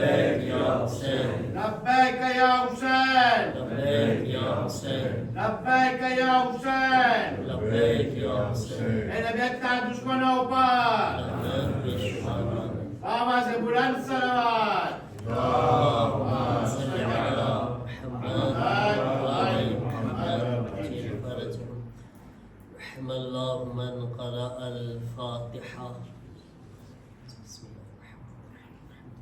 لبيك يا حسين لبيك يا حسين لبيك يا حسين لبيك يا حسين لبيك يا حسين Elbette düşmanı opar. لبيك بشفاعة Ama se bulan salavat. اللهم صل على محمد وآل محمد وعجل فرجهم رحم الله من قرأ الفاتحة بسم الله الرحمن الرحيم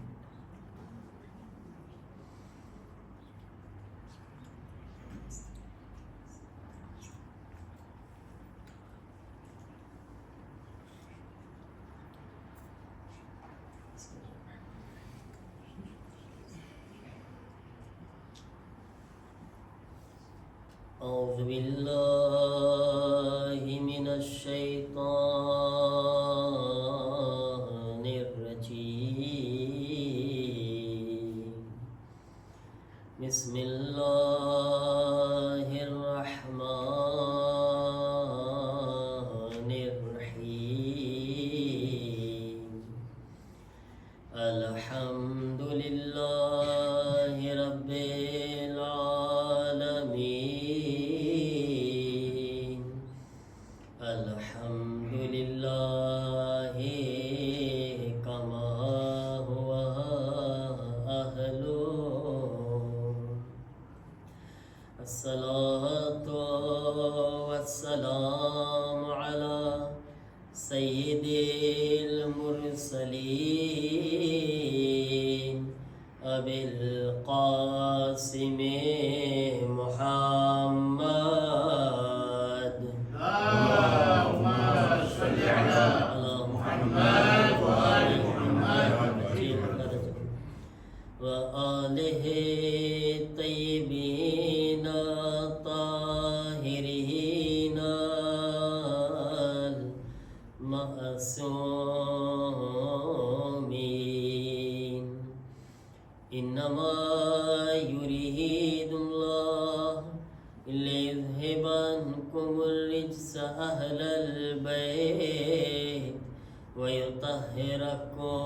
أعوذ بالله من الشيطان الرجيم بسم الله الرحمن الرحيم الحمد لله رب العالمين الحمد لله كما هو أهله الصلاة والسلام على سيد المرسلين أبي القاسم محمد اللهم صل على محمد وآل محمد وآله الطيبين الطاهرين المعصومين إنما يريد الله ليذهب عنكم الرجس أهل البيت ويطهركم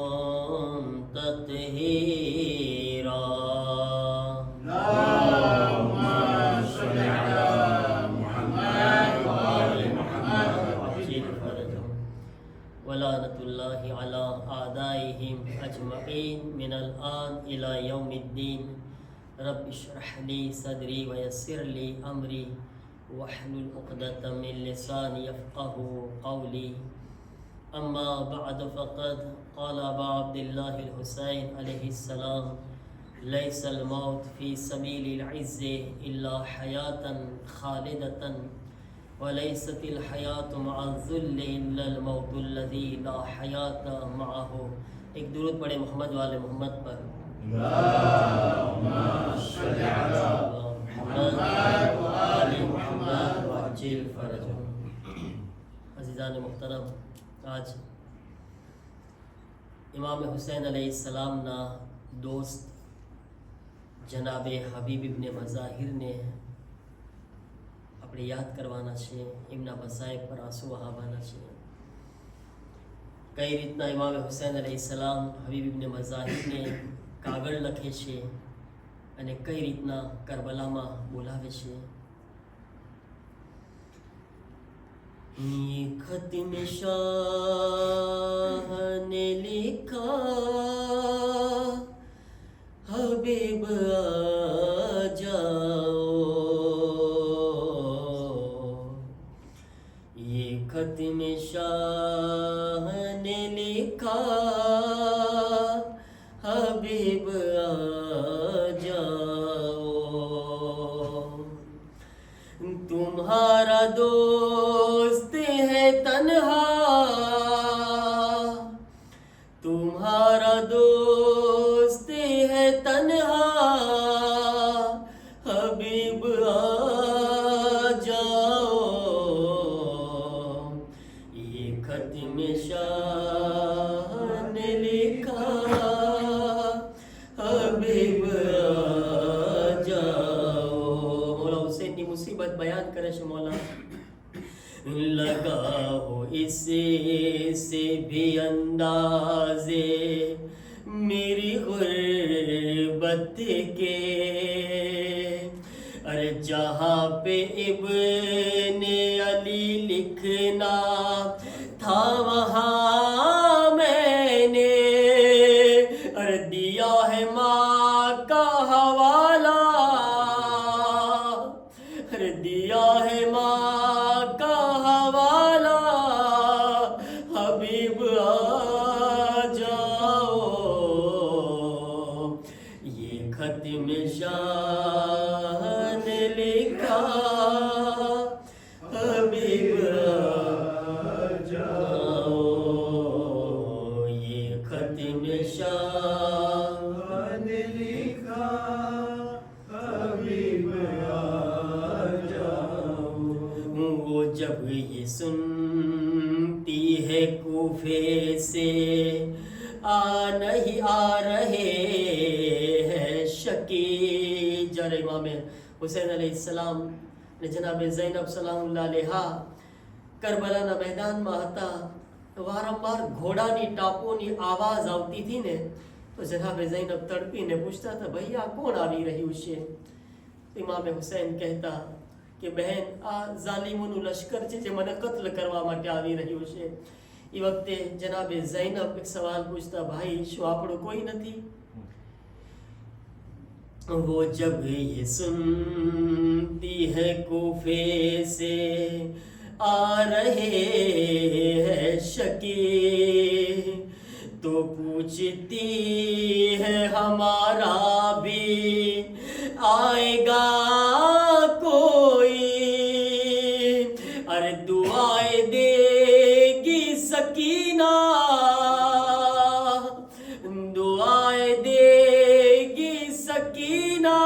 تطهيرا اللهم صل على محمد وآل محمد وعجل فرجهم ولعنة الله على أعدائهم أجمعين من الآن إلى يوم الدين رب اشرح لي صدري ويسر لي أمري واحلل عقدة من لساني يفقه قولي أما بعد فقد قال أبا عبد الله الحسين عليه السلام ليس الموت في سبيل العز إلا حياة خالدة وليست الحياة مع الذل إلا الموت الذي لا حياة معه. एक दुरूद पढ़े मोहम्मद वाले मोहम्मद पर اللهم صل على محمد وآل محمد वअज्जिल फरजहुम. अज़ीज़ान मुहतरम, आज इमाम हुसैन अलैहिस्सलाम ना दोस्त जनाब हबीब इब्ने मज़ाहिर ने આપણે યાદ કરવાના છે, એમના મસાઈબ પર આંસુ વહાવવાના છે. કઈ રીતના ઇમામ હુસૈન અલૈહિસ્સલામ હબીબ ઇબ્ને મઝાહિરને કાગળ લખે છે અને કઈ રીતના કરબલામાં બોલાવે છે. ये खत में शाह ने लिखा हबीब आ जाओ. ये खत में शाह ने लिखा हबीब आ जाओ. तुम्हारा दोस्त है तन्हा, तुम्हारा दोस्त है तन्हा, हबीब आ जाओ. ये खत में शाह ने लिखा हबीब आ जाओ. मौला हुसैन की मुसीबत बयान करे छे. मौला लगा हो इससे भी अंदाजे मेरी गुर्बत गुरबत के। अरे जहाँ पे इब्ने अली लिखना था वहाँ मैंने अरे दिया है माँ का हवाला, अरे दिया है माँ का हवाला। हबीब आ जाओ, ये खत में शान लिखा। हबीब आ जाओ, ये खत में शान लिखा। हबीब आ जाओ। वो जब ये सुनती है कूफे से नहीं आ रहे हैं शकी। जर इमाम हुसैन अलैहिस्सलाम ने जनाब ज़ैनब सलामुल्लाह अलैहा કરબલાના મેદાનમાં હતા તો વારંવાર ઘોડાની ટાપોની આવાજ આવતી હતી ને તો જનાબે ઝૈનબ તડપીને પૂછતા હતા ભાઈ આ કોણ આવી રહ્યું છે? ઇમામે હુસૈન કહેતા કે બહેન આ ઝાલિમોનું લશ્કર છે જે મને કત્લ કરવા માટે આવી રહ્યું છે। એ વખતે જનાબે ઝૈનબ એક સવાલ પૂછતા ભાઈ શું આપણું કોઈ નથી? वो जब ये सुनती है कूफे से आ रहे हैं शकी तो पूछती है हमारा भी आएगा कोई। अरे दुआएं देगी सकीना, दुआएं देगी सकीना।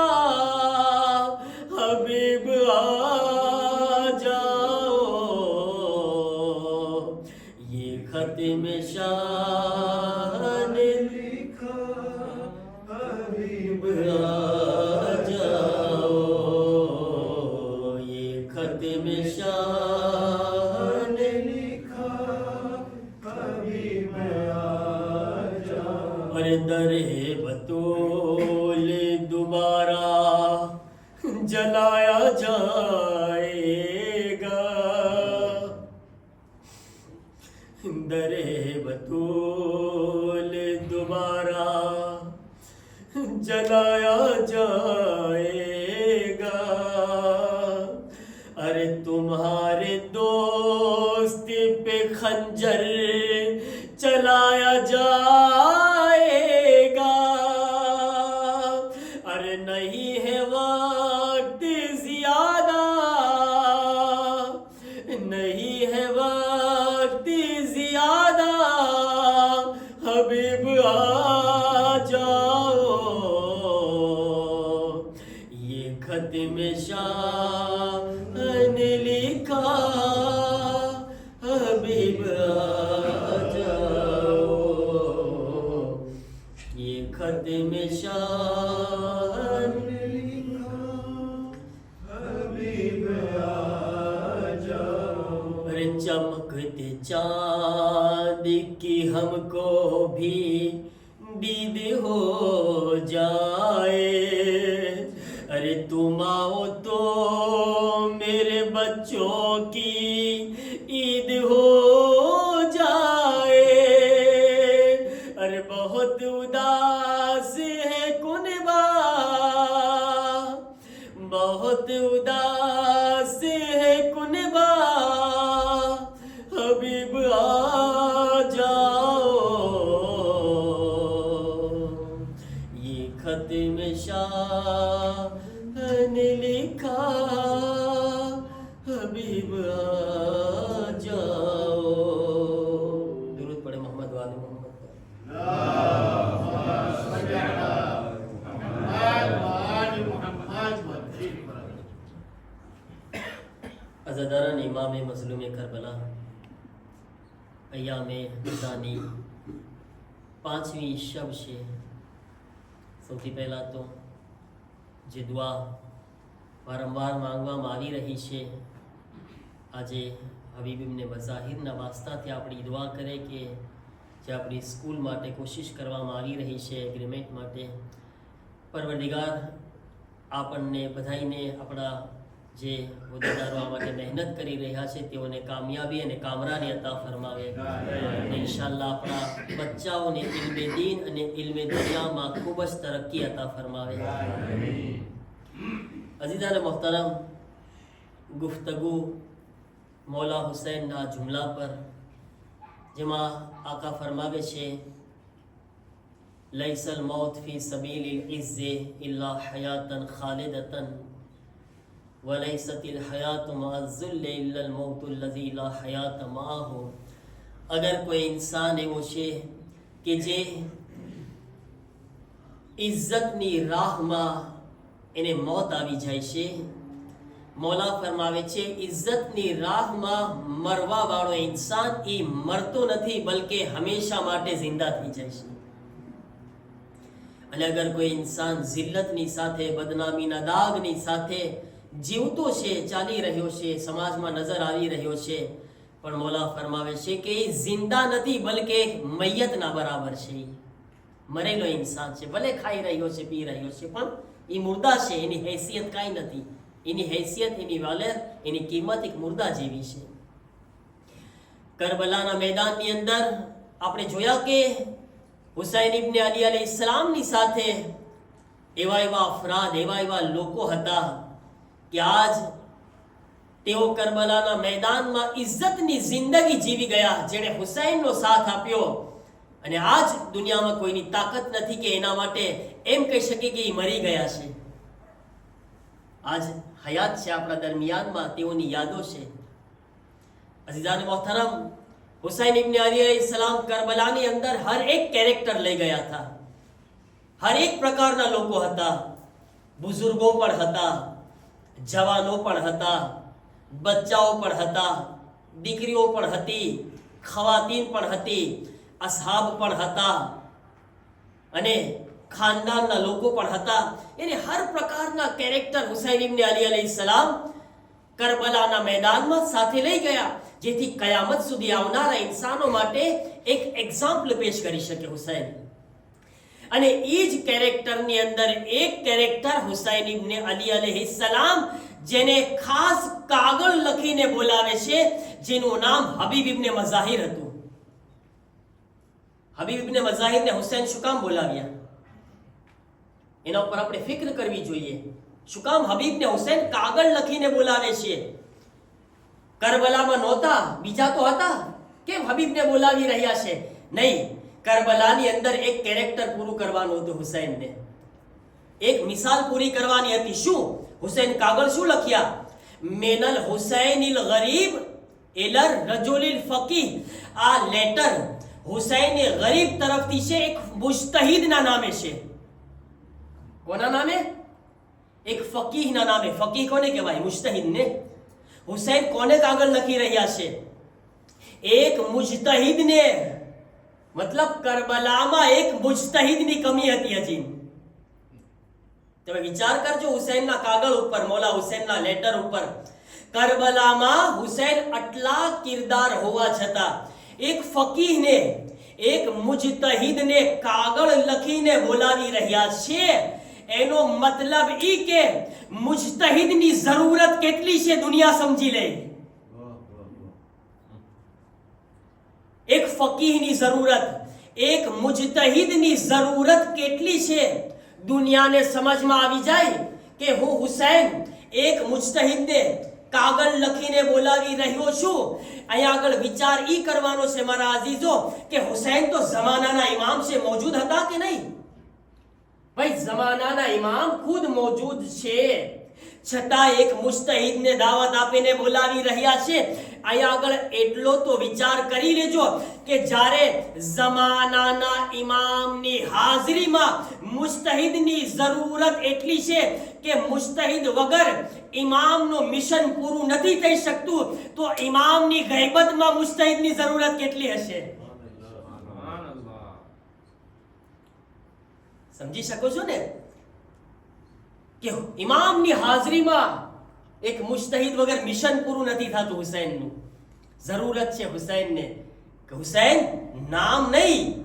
हबीब आ जाओ, ये खत में शान लिखा। हबीब आ जाओ, ये खत में शान लिखा। हबीब आ जाओ। अरे दरे बतूल दोबारा जलाया जाएगा, दरे बतूल दोबारा जलाया जाएगा। अरे तुम्हारे दोस्त पे खंजर चलाया जाएगा। अरे नहीं है वक्त ज्यादा, नहीं है वक्त ज्यादा। हबीब आ जाओ, ये खत में शान लिखा। हबीब आ जाओ, ये खत में शान लिखा। हबीब आ जाओ। अरे चमकते चांद की हमको भी दीद हो जाए। अरे तुम आओ तो मेरे बच्चों की ईद हो जाए। अरे बहुत उदास है कुनबा, बहुत उदास है कुनबा। हबीब आ जाओ, ये खत में शान लिखा। हबीब आ जाओ। दुरूद पढ़े मोहम्मद वाले मोहम्मद पर। अज़ादारान इमाम मज़लूम करबला अय्याम रमज़ानी 5મી शब છે। સૌથી પહેલાં તો જે દુઆ વારંવાર માંગવામાં આવી રહી છે, આજે હબીબ ઇબ્ને બઝાહિરના વાસ્તાથી આપણી દુઆ કરે કે જે આપણી સ્કૂલ માટે કોશિશ કરવામાં આવી રહી છે એગ્રીમેન્ટ માટે, પરવરદિગાર આપણને બધાઈને આપણા જે હોદ્દેદારો આ માટે મહેનત કરી રહ્યા છે તેઓને કામયાબી અને કામરાની અતા ફરમાવે અને ઇન્શાઅલ્લાહ આપણા બચ્ચાઓને ઇલ્મે દીન અને ઇલ્મે દુનિયામાં ખૂબ જ તરક્કી અતા ફરમાવે. અઝીઝાન મોહતરમ, ગુફ્તગુ મૌલા હુસૈનના જુમલા પર, જેમાં આકા ફરમાવે છે લૈસલ મૌત ફી સબીલિલ ઇઝ્ઝે ઇલ્લા હયાતન ખાલિદતન વલૈસતિલ હયાત મઅઝ્ઝુલ્લ ઇલ્લલ મૌતુલ લઝી લા હયાત મઆહુ. અગર કોઈ ઇન્સાન એવો છે કે જે ઇજ્જતની રાહમાં એને મોત આવી જાય છે, મૌલા ફરમાવે છે ઇજ્જતની રાહમાં મરવા વાળો ઇન્સાન એ મરતો નથી બલકે હંમેશા માટે જિંદા થઈ જાય છે. અને અગર કોઈ ઇન્સાન જિલ્લતની સાથે, બદનામીના દાગની સાથે જીવતો છે, ચાલી રહ્યો છે, સમાજમાં નજર આવી રહ્યો છે, પણ મૌલા ફરમાવે છે કે એ જિંદા નથી બલકે મૈયતના બરાબર છે. મરેલો ઇન્સાન છે, ભલે ખાઈ રહ્યો છે, પી રહ્યો છે, પણ એ મુર્દા છે. એની હૈસિયત કાંઈ નથી. એની હૈસિયત, એની વાલે, એની કિંમત એક મુર્દા જેવી છે. કરબલાના મેદાનની અંદર આપણે જોયા કે હુસૈન ઇબ્ને અલી અલૈહિસ્સલામની સાથે એવા અફરાદ, એવા લોકો હતા કે આજ તેઓ કરબલાના મેદાનમાં ઇજ્જતની જિંદગી જીવી ગયા, જેણે હુસૈનનો સાથ આપ્યો. અને આજ દુનિયામાં કોઈની તાકાત નથી કે એના માટે એમ કહી શકે કે એ મરી ગયા છે. આજ હયાત છે આપણા દરમિયાનમાં, તેઓની યાદો છે. અઝીઝાન મોહતરમ, હુસૈન ઇબ્ને અલી અલૈહિસ્સલામ કરબલાની અંદર હર એક કેરેક્ટર લઈ ગયા હતા. હર એક પ્રકારના લોકો હતા. બુઝુર્ગો પણ હતા, જવાનો પણ હતા, બચ્ચાઓ પણ હતા, દીકરીઓ પણ હતી, ખવાતીન પણ હતી, અસહાબ પણ હતા અને ખાનદાનના લોકો પણ હતા. એને હર પ્રકારના કેરેક્ટર હુસૈન ઇબ્ને અલી અલૈહિસ્સલામ કરબલાના મેદાનમાં સાથે લઈ ગયા, જેથી કયામત સુધી આવનારા ઇન્સાનો માટે એક એક્ઝામ્પલ પેશ કરી શકે હુસૈન. અને એ જ કેરેક્ટરની અંદર એક કેરેક્ટર હુસૈન ઇબ્ને અલી અલૈહિસ્સલામ, જેને ખાસ કાગળ લખીને બોલાવે છે, જેનું નામ હબીબ ઇબ્ને મઝાહિર હતું. હબીબ ઇબ્ને મઝાહિરને હુસૈન શું કામ બોલાવ્યા? એના ઉપર આપણે ફિક્ર કરવી જોઈએ. શું કામ હબીબને હુસૈન કાગળ લખીને બોલાવે છે? કરબલામાં નહોતા, બીજા તો હતા, કેમ હબીબને બોલાવી રહ્યા છે? નહીં, કરબલાની અંદર એક કેરેક્ટર પૂરું કરવાનું હતું હુસૈનને. એક મિસાલ પૂરી કરવાની હતી. શું? હુસૈન કાગળ શું લખ્યા? મેનલ હુસૈનિલ ગરીબ ઇલર રજુલિલ ફકીહ. આ લેટર હુસૈન ગરીબ તરફથી છે, એક મુજતહિદના નામે છે. કોના નામે? એક ફકીહના નામે. ફકીહ કોને કહેવાય? મુજતહિદને. હુસૈન કોને કાગળ લખી રહ્યા છે? એક મુજતહિદને. મતલબ કરબલામાં એક મુજતહિદની કમી હતી હજી. તમે વિચાર કરજો, હુસૈનના કાગળ ઉપર, મૌલા હુસૈનના લેટર ઉપર, કરબલામાં હુસૈન આટલા કિરદાર હોવા છતાં એક ફકીહને, એક મુજતહિદને કાગળ લખીને બોલાવી રહ્યા છે. એનો મતલબ ઈ કે મુજતહિદની જરૂરત કેટલી છે દુનિયા સમજી લે. એક ફકીહની જરૂરત, એક મુજતહિદની જરૂરત કેટલી છે દુનિયાને સમજમાં આવી જાય કે હું હુસૈન એક મુજતહિદને કાગળ લખીને બોલાવી રહ્યો છું. અહીંયા આગળ વિચાર ઈ કરવાનો છે મારા અઝીઝો કે હુસૈન તો જમાનાના ઇમામ છે, મોજૂદ હતા કે નહીં? ભાઈ, જમાનાના ઇમામ ખુદ મોજૂદ છે, છતાં એક મુજતહિદને દાવત આપીને બોલાવી રહ્યા છે. અહીંયા આગળ એટલો તો વિચાર કરી લેજો કે જ્યારે જમાનાના ઇમામની હાજરીમાં મુજતહિદની જરૂરત એટલી છે કે મુજતહિદ વગર ઇમામનું મિશન પૂરું નથી થઈ શકતું, તો ઇમામની ગૈબતમાં મુજતહિદની જરૂરત કેટલી હશે? સમજી શકો છો ને કે ઇમામની હાજરીમાં એક મુજતહિદ વગર મિશન પૂરું નથી થતું. હુસૈનનું જરૂરત છે હુસૈનને કે હુસૈન નામ નહીં,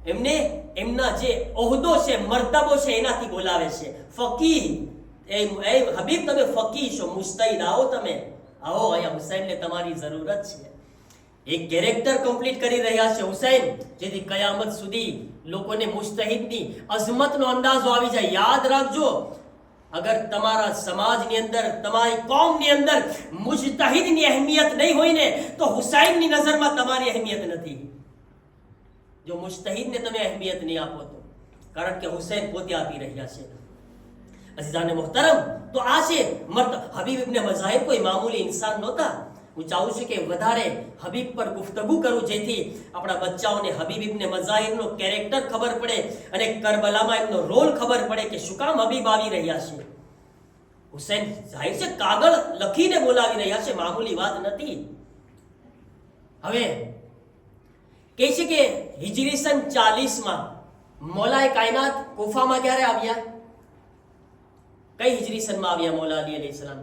એમને એમના જે ઓહદો છે, મર્તબો છે, એનાથી બોલાવે છે. ફકીહ, એ હબીબ તમે ફકીહ છો, મુજતહિદ, આવો તમે આવો, અહીંયા હુસૈનને તમારી જરૂરત છે. એક કેરેક્ટર કમ્પ્લીટ કરી રહ્યા છે હુસૈન, જેથી કયામત સુધી લોકોને મુજતહિદની અઝમતનો અંદાજો આવી જાય. યાદ રાખજો, અગર તમારા સમાજની અંદર, તમારી કોમની અંદર મુજતહિદની અહેમિયત નહીં હોય ને, તો હુસૈનની નજરમાં તમારી અહેમિયત નથી. જો મુજતહિદને તમે અહેમિયત નહીં આપો તો, કારણ કે હુસૈન પોતે આપી રહ્યા છે. અઝીઝાને મોહતરમ, તો આ છે હબીબ ઇબ્ને મઝાહિર કોઈ મામૂલી ઇન્સાન નહોતા. હું ચાહું છું કે વધારે હબીબ પર ગુફ્તગુ કરું, જેથી આપણા બચ્ચાઓને હબીબ ઇબ્ને મઝાહિરનો કેરેક્ટર ખબર પડે અને કરબલામાં એમનો રોલ ખબર પડે કે શું કામ હબીબ આવી રહ્યા છે. હુસૈન જાહિર છે કાગળ લખીને બોલાવી રહ્યા છે, મામૂલી વાત નથી. હવે કહે છે કે હિજરી સન 40માં મૌલાએ કાયનાત કુફામાં ક્યારે આવ્યા? કઈ હિજરી સનમાં આવ્યા મૌલા અલી અલૈહિસ્સલામ?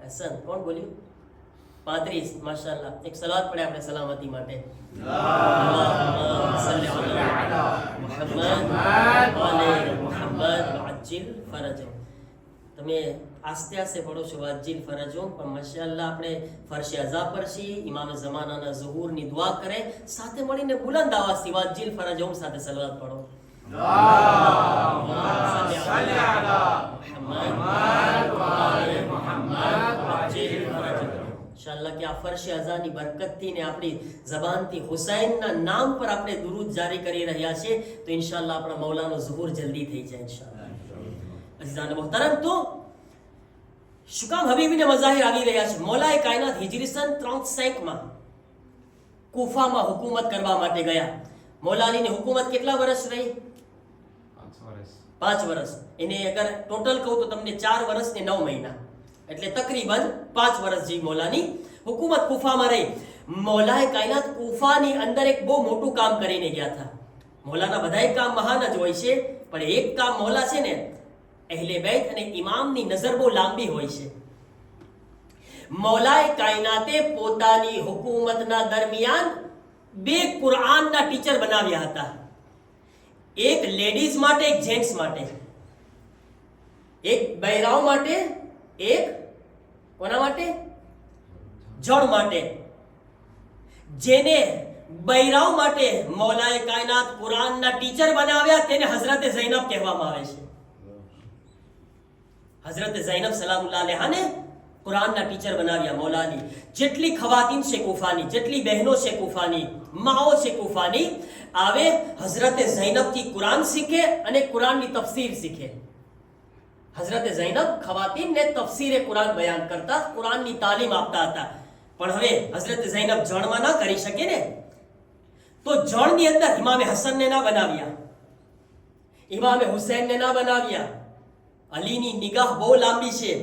હસન, કોણ બોલ્યું? 35. માશાઅલ્લાહ. એક સલાત પડે આપણે સલામતી માટે. અલ્લાહુમ્મા સલ્લી અલા મુહમ્મદ વ આલે મુહમ્મદ વઅજ્જિલ ફરજહુમ. તમે આસ્તે આસ્તે પડો છો વઅજ્જિલ ફરજહુમ, પણ માશાઅલ્લાહ આપણે ફરશે અઝા પરશી, ઇમામ ઝમાનાના ઝુહુરની દુઆ કરે, સાથે મળીને બુલંદ આવાજથી વઅજ્જિલ ફરજહુમ સાથે સલાવત પડો. અલ્લાહુમ્મા સલ્લી અલા મુહમ્મદ વ આલે મુહમ્મદ વઅજ્જિલ ફરજહુમ. ઇન્શાઅલ્લાહ કે આ ફરશે અઝાની બરકતથી ને આપણી ઝબાનથી હુસૈનના નામ પર આપણે દુરૂદ જારી કરી રહ્યા છે, તો ઇન્શાઅલ્લાહ આપણા મૌલાનો ઝુહુર જલ્દી થઈ જાય ઇન્શાઅલ્લાહ. અઝીઝાન મોહતરમ, તો શું કામ હબીબ ઇબ્ને મઝાહિર આવી રહ્યા છે? મૌલાએ કાયનાત હિજરી સન 35માં કુફામાં હુકુમત કરવા માટે ગયા. મૌલા અલીની હુકુમત કેટલા વર્ષ રહી? 5 વર્ષ. એને અગર ટોટલ કહું તો તમને 4 વર્ષ ને 9 મહિના, એટલે તકરીબન 5 વર્ષ જે મૌલાની હુકુમત કુફામાં રહી. મૌલાએ કાયનાત કુફાની અંદર એક બહુ મોટું કામ કરીને ગયા હતા. મૌલાના બધાય કામ મહાન જ હોય છે, પણ એક કામ મૌલા છે ને, અહેલે બેત અને ઇમામની નજર બહુ લાંબી હોય છે. મૌલાએ કાયનાતે પોતાની હુકુમતના દરમિયાન 2 કુરાનના ટીચર બનાવ્યા હતા. એક લેડીઝ માટે, એક જેન્ટ્સ માટે. એક બૈરાઓ માટે, એક કોના માટે? જણ માટે. જેને બૈરાઓ માટે મૌલાએ કાયનાત કુરાનના ટીચર બનાવ્યા, તેને હઝરત ઝૈનબ કહેવામાં આવે છે. હઝરત ઝૈનબ સલામુલ્લાહ અલૈહાને કુરાનના ટીચર બનાવ્યા મૌલા અલી. જેટલી ખવાતીન છે કુફાની, જેટલી બહેનો છે કુફાની, માઓ છે કુફાની, આવે હઝરત ઝૈનબથી કુરાન શીખે અને કુરાનની તફસીર શીખે. હઝરત ઝૈનબ ખવાતીનને તફસીરે કુરાન બયાન કરતા, કુરાનની તાલીમ આપતા હતા. પણ હવે હઝરત ઝૈનબ જણમાં ના કરી શકે ને, તો જણની અંદર ઇમામે હસનને ના બનાવ્યા, ઇમામે હુસૈનને ના બનાવ્યા. અલીની નિગાહ બહુ લાંબી છે.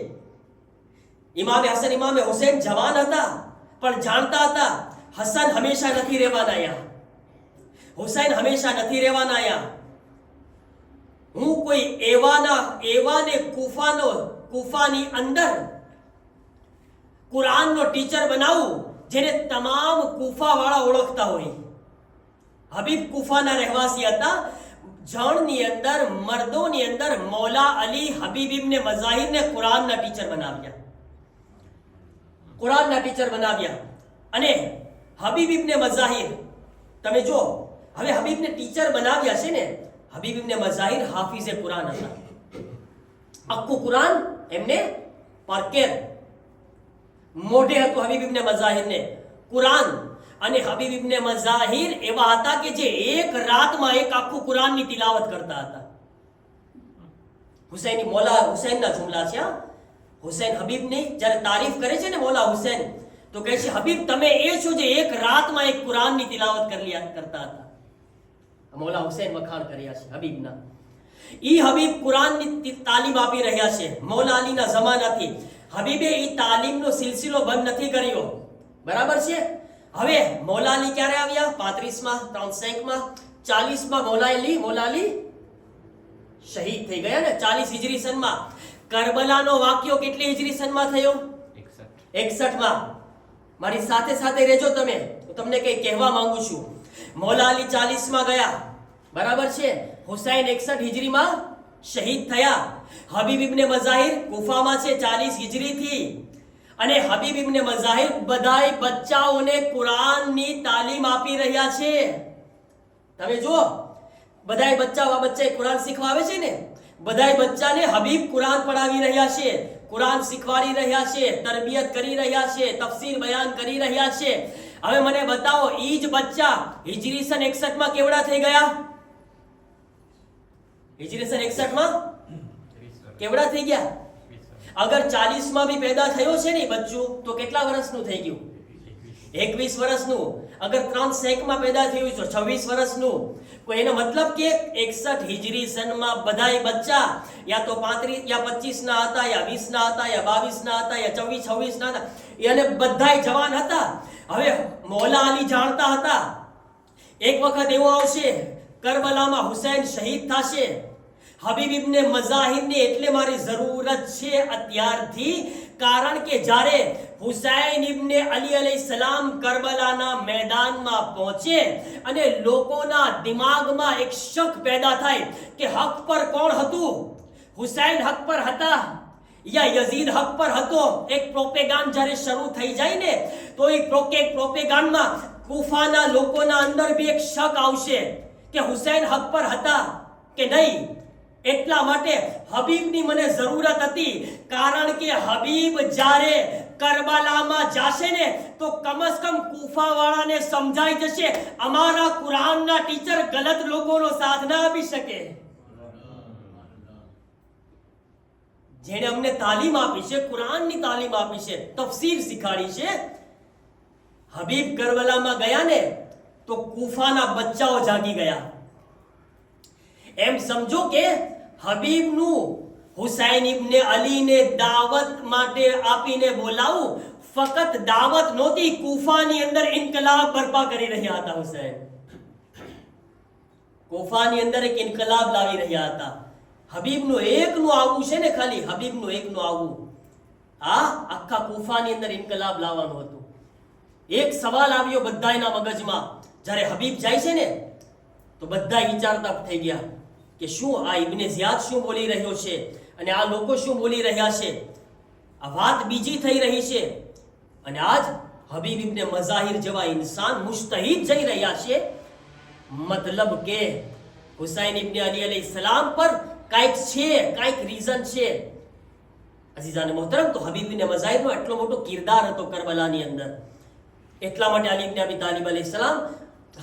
ઇમામે હસન, ઇમામે હુસૈન જવાન હતા, પણ જાણતા હતા હસન હંમેશા નથી રહેવાના, હુસૈન હંમેશા નથી રહેવાના. હું કોઈ એવાને કુફાની અંદર કુરાનનો ટીચર બનાવું જેને તમામ કુફાવાળા ઓળખતા હોય. હબીબ કુફાના રહેવાસી હતા. જણની અંદર, મર્દોની અંદર મૌલા અલી હબીબ ઇબ્ને મઝાહિરને કુરાનના ટીચર બનાવ્યા. કુરાનના ટીચર બનાવ્યા. અને હબીબ ઇબ્ને મઝાહિર, તમે જો, હવે હબીબને ટીચર બનાવ્યા છે ને, હબીબ ઇબ્ને મઝાહિર હાફિઝે કુરાન હતા. આખું કુરાન એમને પારકેર મોઢે હતું હબીબ ઇબ્ને મઝાહિરને કુરાન. અને હબીબ ઇબ્ને મઝાહિર એવા હતા કે જે એક રાતમાં એક આખું કુરાનની તિલાવત કરતા હતા. હુસૈની મૌલા હુસૈનના જુમલા છે. હુસૈન હબીબની જ્યારે તારીફ કરે છે ને મૌલા હુસૈન, તો કહે છે હબીબ તમે એ છો જે એક રાતમાં એક કુરાનની તિલાવત કરતા હતા. મૌલા હુસૈન વખાણ કર્યા છે હબીબના. ઈ હબીબ કુરાનની તાલીમ આપી રહ્યા છે મૌલા અલીના જમાનાથી. હબીબે ઈ તાલીમનો સિલસિલો બંધ નથી કર્યો, બરાબર છે. હવે મૌલા અલી ક્યારે આવ્યા? 35માં, 35માં, 40માં મૌલા અલી શહીદ થઈ ગયા ને, 40 હિજરી સનમાં. કરબલાનો વાક્યો કેટલી હિજરી સનમાં થયો? 61માં. મારી સાથે સાથે રહેજો તમે, હું તમને કંઈ કહેવા માંગુ છું. મૌલા અલી 40માં ગયા, બરાબર છે. હુસૈન 61 હિજરીમાં શહીદ થયા. હબીબ ઇબ્ને મઝાહિર કુફામાં છે 40 હિજરીથી. અને હબીબ ઇબ્ને મઝાહિર બધાય બચ્ચાઓને કુરાનની તાલીમ આપી રહ્યા છે. તમે જુઓ, બધાય બચ્ચાએ કુરાન શીખવા આવે છે ને, બધાય બચ્ચાને હબીબ કુરાન પઢાવી રહ્યા છે, કુરાન શીખવાડી રહ્યા છે, તરબિયત કરી રહ્યા છે, તફસીર બયાન કરી રહ્યા છે. હવે મને બતાવો, ઈ જ બચ્ચા હિજરી સન 61 માં કેવડા થઈ ગયા? હિજરી સન 61 માં કેવડા થઈ ગયા? અગર 40 માં બી પેદા થયો છે ને બચ્ચું, તો કેટલા વર્ષનું થઈ ગયું? 21 વર્ષનું. અગર 3 સેક માં પેદા થયું તો 26 વર્ષનું. કોઈ એનો મતલબ કે 61 હિજરી સનમાં બધાય બચ્ચા યા તો 35 યા 25 ના હતા, યા 20 ના હતા, યા 22 ના હતા, યા 24 26 ના હતા, અને બધાય જવાન હતા. હવે મૌલા અલી જાણતા હતા એક વખત એવો આવશે કરબલામાં હુસૈન શહીદ થશે. હબીબ ઇબ્ને મઝાહિરને એટલે મારી જરૂરત છે અત્યારથી, કારણ કે જ્યારે હુસૈન ઇબ્ને અલી અલૈહિસ્સલામ કરબલાના મેદાનમાં પહોંચે અને લોકોના દિમાગમાં એક શક પેદા થાય કે હક પર કોણ હતું? હુસૈન હક પર હતા યા યઝીદ હક પર હતો? એક પ્રોપેગાન્ડ જ્યારે શરૂ થઈ જાય ને, તો એ પ્રોપેગાન્ડમાં કુફાના લોકોના અંદર બી એક શક આવશે કે હુસૈન હક પર હતા કે નહીં. એટલા માટે હબીબની મને જરૂરત હતી, કારણ કે હબીબ જ્યારે કરબલામાં જાશે ને, તો કમસ કમ કુફાવાળાને સમજાઈ જશે અમારા કુરાનના ટીચર ગલત લોકોનો સાથ ના આપી શકે. જેણે અમને તાલીમ આપી છે, કુરાનની તાલીમ આપી છે, તફસીર શીખાડી છે, હબીબ કરબલામાં ગયા ને તો કુફાના બચ્ચાઓ જાગી ગયા. એમ સમજો કે હબીબનું હુસૈન ઇબ્ને અલીને દાવત માટે આપીને બોલાવું ફક્ત દાવત નહોતી, કુફાની અંદર ઇન્કલાબ બરપા કરી રહ્યા હતા. હુસૈન કુફાની અંદર એક ઇન્કલાબ લાવી રહ્યા હતા. હબીબનું એકનું આવવું છે ને, ખાલી હબીબનું એકનું આવવું, આ આખા કુફાની અંદર ઇન્કલાબ લાવવાનું હતું. એક સવાલ આવ્યો બધાયના મગજમાં, જ્યારે હબીબ જાય છે ને તો બધા વિચારતા થઈ ગયા કે શું આ ઇબ્ને ઝિયાદ શું બોલી રહ્યો છે અને આ લોકો શું બોલી રહ્યા છે? આ વાત બીજી થઈ રહી છે. અને આજ હબીબ ઇબ્ને મઝાહિર જેવા ઇન્સાન મુજતહિદ જઈ રહ્યા છે. મતલબ કે હુસૈન ઇબ્ને અલી અલૈહિસ્સલામ પર કાંઈક છે, કાંઈક રીઝન છે. અઝીઝાને મોહતરમ, તો હબીબ ઇબ્ને મઝાહિરનો એટલો મોટો કિરદાર હતો કરબલાની અંદર. એટલા માટે અલી ઇબ્ને અબી તાલિબ અલૈહિસ્સલામ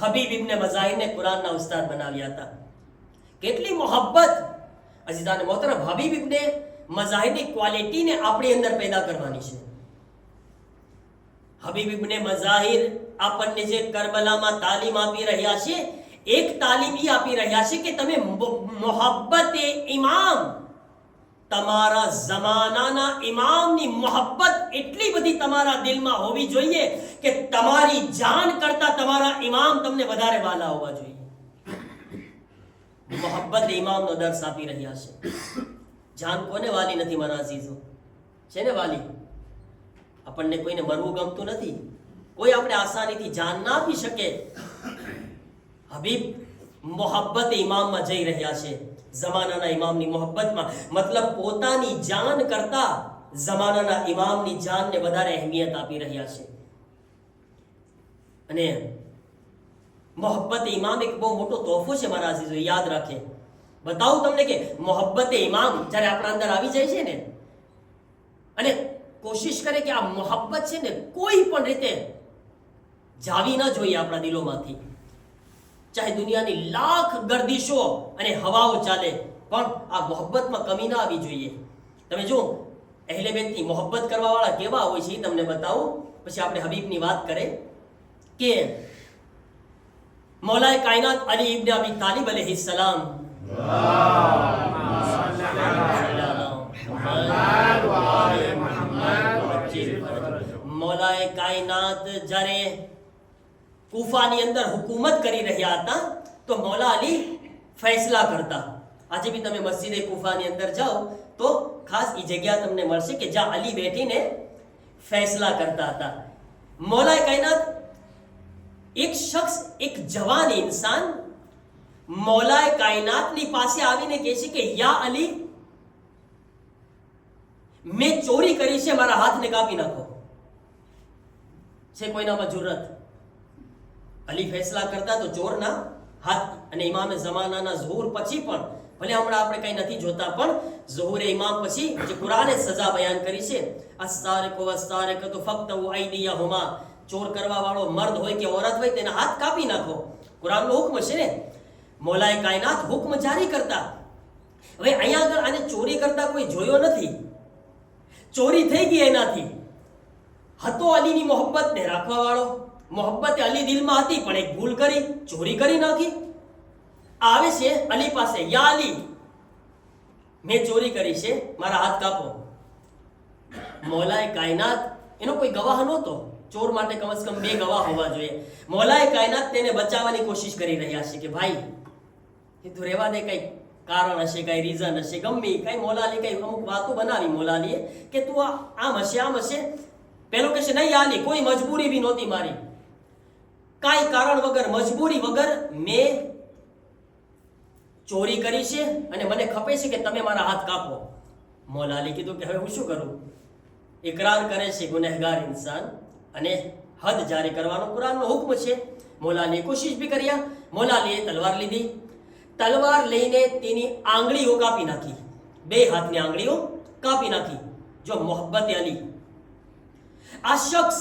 હબીબ ઇબ્ને મઝાહિરને કુરાનના ઉસ્તાદ બનાવ્યા હતા. કેટલી મોહબ્બત! અઝીઝાને મોહતરમ, હબીબ ઇબ્ને મઝાહિરની ક્વોલિટીને આપણી અંદર પેદા કરવાની છે. હબીબ ઇબ્ને મઝાહિર આપણને જે કરબલામાં તાલીમ આપી રહ્યા છે, એક તાલીમ એ આપી રહ્યા છે કે તમે મોહબ્બતે ઇમામ, તમારા જમાનાના ઇમામની મોહબ્બત એટલી બધી તમારા દિલમાં હોવી જોઈએ કે તમારી જાન કરતા તમારા ઇમામ તમને વધારે વાલા હોવા જોઈએ. મોહબ્બત ઇમામનો દર્સ આપી રહ્યા છે. જાન કોને વાલી નથી મારા અઝીઝો? છે ને વાલી? આપણને કોઈને મરવું ગમતું નથી, કોઈ આપણે આસાનીથી જાન ના આપી શકે. હબીબ મોહબ્બત ઇમામમાં જઈ રહ્યા છે, જમાનાના ઇમામની મોહબ્બતમાં. મતલબ પોતાની જાન કરતા જમાનાના ઇમામની જાનને વધારે અહેમિયત આપી રહ્યા છે. અને મોહબ્બત ઇમામ એક બહુ મોટો તોહફો છે મારા અઝીઝો, યાદ રાખે. બતાવું તમને કે મોહબ્બત ઇમામ જ્યારે આપણા અંદર આવી જાય છે ને, અને કોશિશ કરે કે આ મોહબ્બત છે ને કોઈ પણ રીતે જાવી ન જોઈએ આપણા દિલોમાંથી. ચાહે દુનિયાની લાખ ગર્દિશો અને હવાઓ ચાલે, પણ આ મોહબ્બતમાં કમી ના આવી જોઈએ. તમે જો અહેલે બેતની મોહબ્બત કરવાવાળા કેવા હોય છે એ તમને બતાવું, પછી આપણે હબીબની વાત કરે કે મૌલાએ કાયનાત અલી ઇબ્ને અબી તાલિબ અલૈહિસ્સલામ મૌલાએ કાયનાત જ્યારે કુફાની અંદર હુકુમત કરી રહ્યા હતા તો મૌલા અલી ફૈસલા કરતા. આજે બી તમે મસ્જિદે કુફાની અંદર જાઓ તો ખાસ એ જગ્યા તમને મળશે કે જ્યાં અલી બેઠીને ફૈસલા કરતા હતા. મૌલાએ કાયનાત એક શખ્સ, એક જવાન ઇન્સાન મૌલાએ કાયનાતની પાસે આવીને કહે છે કે યા અલી, મેં ચોરી કરી છે, મારા હાથને કાપી નાખો. છે કોઈનામાં જુરત? અલી ફેસલા કરતા તો ચોરના હાથ. અને ઇમામે ઝમાનાના ઝુહુર પછી પણ, ભલે હમણાં આપણે કઈ નથી જોતા, પણ ઝુહુરે ઇમામ પછી જે કુરાને સજા બયાન કરી છે, અસ્સારિકુ વસ્સારિકતુ ફક્તઉ અયદિયહુમા, ચોર કરવા વાળો મર્દ હોય કે ઓરત હોય તેના હાથ કાપી નાખો. કુરાનનો હુકમ છે ને. મૌલાએ કાયનાત હુકમ જારી કરતા. હવે અહીંયા આગળ આને ચોરી કરતા કોઈ જોયો નથી. ચોરી થઈ ગઈ એનાથી. હતો અલીની મોહબ્બતને રાખવા વાળો, મોહબ્બત અલી દિલમાં હતી, પણ એક ભૂલ કરી, ચોરી કરી નાખી. આવે છે અલી પાસે, યા અલી, મેં ચોરી કરી છે, મારા હાથ કાપો. મૌલાએ કાયનાત, એનો કોઈ ગવાહ નહોતો. ચોર માટે કમ સે કમ 2 ગવાહ હોવા જોઈએ. મૌલાએ કાયનાત તેને બચાવવાની કોશિશ કરી રહ્યા છે કે ભાઈ એ તો રહેવા દે, કઈ કારણ હશે, કઈ રીઝન હશે, ગમે કઈ. મૌલા અલી કઈ અમુક વાતો બનાવી મૌલા અલીએ કે તું આમ હશે, આમ હશે. પેલો કહે છે નહીં આલી, કોઈ મજબૂરી બી નહોતી મારી, કાંઈ કારણ વગર, મજબૂરી વગર મેં ચોરી કરી છે અને મને ખપે છે કે તમે મારા હાથ કાપો. મૌલા અલી કીધું કે હવે હું શું કરું? ઇકરાર કરે છે ગુનેહગાર ઇન્સાન, અને હદ જારી કરવાનો કુરાનનો હુકમ છે. મૌલા અલીએ કોશિશ બી કર્યા. મૌલા અલીએ તલવાર લીધી. તલવાર લઈને તેની આંગળીઓ કાપી નાખી. 2 હાથની આંગળીઓ કાપી નાખી. જો મોહબ્બત અલી, આ શખ્સ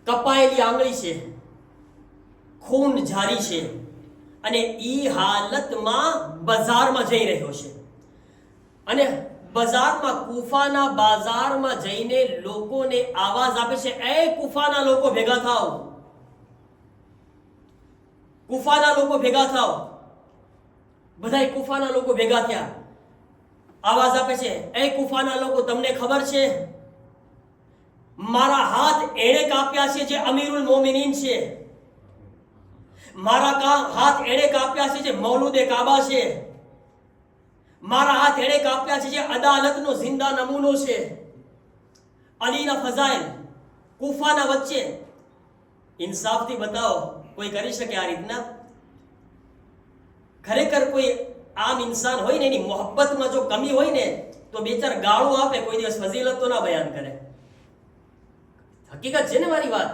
કપાયેલી આંગળી છે, ખૂન જારી છે, અને ઈ હાલતમાં બજારમાં જઈ રહ્યો છે. અને બજારમાં, કુફાના બાજારમાં જઈને લોકોને આવાજ આપે છે, એ કુફાના લોકો ભેગા થાઓ, કુફાના લોકો ભેગા થાઓ. બધાય કુફાના લોકો ભેગા થયા. આવાજ આપે છે, એ કુફાના લોકો, તમને ખબર છે મારા હાથ એણે કાપ્યા છે જે અમીરુલ મોમિનીન છે. મારા હાથ એણે કાપ્યા છે જે મૌલુદે કાબા છે. મારા હાથ એણે કાપ્યા છે જે અદાલતનો જિંદા નમૂનો છે. અલીના ફઝાઇલ કુફાના વચ્ચે. ઇન્સાફથી બતાવો, કોઈ કરી શકે આ રીતના? ખરેખર કોઈ આમ ઇન્સાન હોય ને, એની મોહબ્બતમાં જો કમી હોય ને, તો 2-4 ગાળો આપે, કોઈ દિવસ ફઝીલત તો ના બયાન કરે. હકીકત છે ને મારી વાત.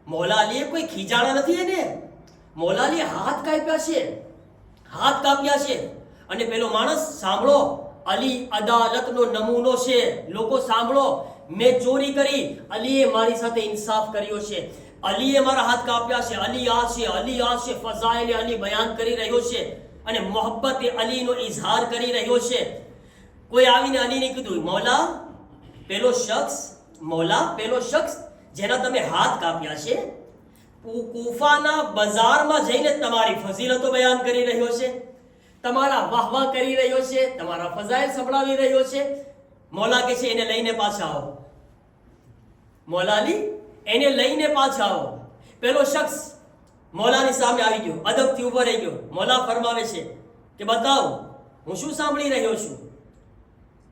મૌલા અલીએ કોઈ ખીજાણા નથી એને. મૌલા અલીએ હાથ કાપ્યા છે, હાથ કાપ્યા છે. અને પેલો માણસ, સાંભળો, અલી અદાલતનો નમૂનો છે. લોકો સાંભળો, મેં ચોરી કરી, અલીએ મારી સાથે ઇન્સાફ કર્યો છે, અલીએ મારા હાથ કાપ્યા છે, અલી આ છે, અલી આ છે. ફઝાઇલ અલી બયાન કરી રહ્યો છે અને મોહબ્બત અલીનો ઇઝહાર કરી રહ્યો છે. કોઈ આવીને અલીને કીધું, મૌલા પેલો શખ્સ, મૌલા પેલો શખ્સ જેના તમે હાથ કાપ્યા છે, કૂફાના બજારમાં જઈને તમારી ફઝીલતો બયાન કરી રહ્યો છે, તમારા વાહવા કરી રહ્યો છે, તમારા ફઝાઇલ સંભળાવી રહ્યો છે. મૌલા કહે છે, એને લઈને પાછા આવો. મૌલા અલી, એને લઈને પાછા આવો. પેલો શખ્સ મૌલાની સામે આવી ગયો, અદબથી ઉભો રહી ગયો. મૌલા ફરમાવે છે કે બતાવ, હું શું સાંભળી રહ્યો છું?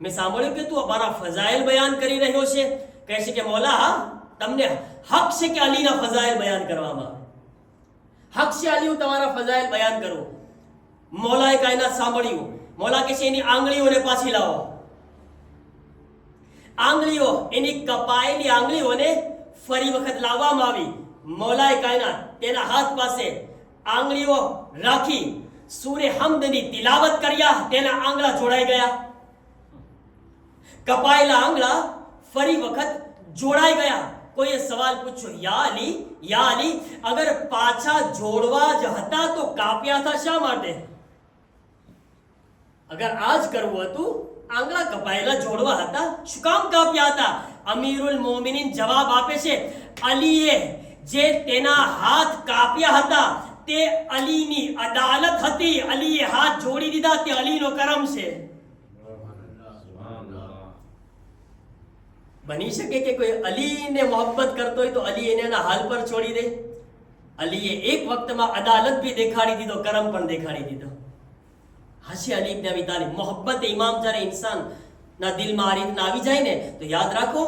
મેં સાંભળ્યું કે તું મારા ફઝાઇલ બયાન કરી રહ્યો છે. કહે છે કે મૌલા, હા, તમને હક છે કે અલીના ફઝાઇલ બયાન કરવામાં આવે. હક છે અલી તમારા ફઝાઇલ બયાન કરો. મૌલાએ કાયનાત સાંભળ્યું. મૌલા કહે છે, એની આંગળીઓને પાછી લાવો. આંગળીઓ, એની કપાયેલી આંગળીઓને ફરી વખત લાવવામાં આવી. મૌલાએ કાયનાત તેના હાથ પાસે આંગળીઓ રાખી સૂરે હમ્દની તિલાવત કર્યા. તેના આંગળા જોડાઈ ગયા. કપાયેલા આંગળા ફરી વખત જોડાઈ ગયા. કોઈએ સવાલ પૂછ્યો, યા અલી, અગર પાછા જોડવા જ હતા તો કાપ્યા હતા શા માટે? અગર આજ કરવું હતું, આંગળા કપાયેલા જોડવા હતા, શું કામ કાપ્યા હતા? અમીરુલ મોમિનીન જવાબ આપે છે, અલીએ જે તેના હાથ કાપ્યા હતા તે અલીની અદાલત હતી. અલીએ હાથ જોડી દીધા, તે અલીનો કરમ છે. બની શકે કે કોઈ અલીને મોહબ્બત કરતો હોય તો અલી એને એના હાલ પર છોડી દે? અલીએ એક વખતમાં અદાલત ભી દેખાડી દીધો, કરમ પણ દેખાડી દીધો. હાશી અલી ઇબ્ન અબી તાલિબ, મોહબ્બત ઇમામ જ્યારે ઇન્સાનના દિલમાં આ રીતના આવી જાય ને, તો યાદ રાખો,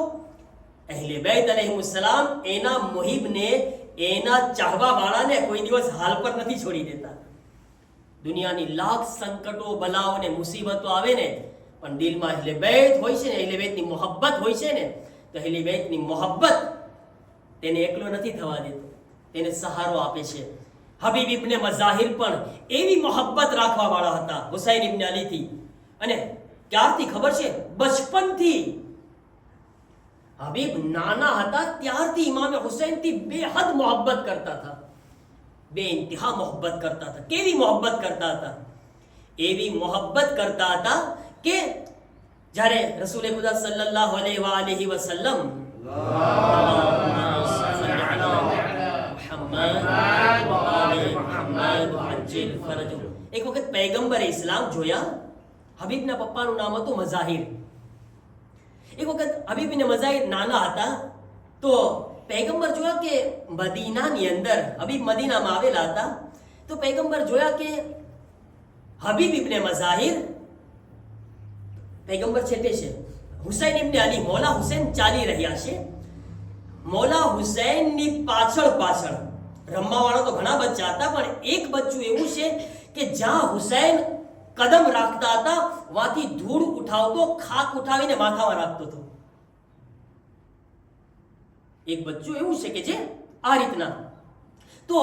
અહેલે બેત અલૈહિસ્સલામ એના મુહિબને, એના ચાહવા વાળાને કોઈ દિવસ હાલ પર નથી છોડી દેતા. દુનિયાની લાખ સંકટો બલાઓ ને મુસીબતો આવે ને પણ દિલમાં અહેલે બેત હોય છે ને, અહેલે બેતની મોહબ્બત હોય છે ને, તો અહેલે બેતની મોહબ્બત તેને એકલો નથી થવા દેતો, તેને સહારો આપે છે. હબીબ ઇબ્ને મઝાહિર પણ એવી મોહબ્બત રાખવા વાળા હતા હુસૈન ઇબ્ને અલીથી. અને ક્યારથી ખબર છે? બચપનથી. હબીબ નાના હતા ત્યારથી ઇમામે હુસૈનથી બેહદ મોહબ્બત કરતા હતા, બેઇંતહા મોહબ્બત કરતા હતા. કેવી મોહબ્બત કરતા હતા? એવી મોહબ્બત કરતા હતા કે જ્યારે રસૂલ ખુદા સલ્લલ્લાહુ અલૈહિ વસલ્લમ એક વખત પૈગંબરે ઇસ્લામ જોયા. હબીબના પપ્પાનું નામ હતું મઝાહિર. એક વખત હબીબ ઇબ્ને મઝાહિર નાના હતા તો પૈગંબર જોયા કે મદીનાની અંદર, હબીબ મદીનામાં આવેલા હતા, તો પૈગંબર જોયા કે હબીબ ઇબ્ને મઝાહિર, પૈગંબર છેટે છે, હુસૈન ઇબ્ને અલી મૌલા હુસૈન ચાલી રહ્યા છે. મૌલા હુસૈનની પાછળ પાછળ રમવાવાળા તો ઘણા બચ્ચા હતા, પણ એક બચ્ચું એવું છે કે જ્યાં હુસૈન કદમ રાખતા હતા વાથી ધૂળ ઉઠાવતો, ખાક ઉઠાવીને માથામાં રાખતો હતો. એક બચ્ચું એવું છે કે જે આ રીતના, તો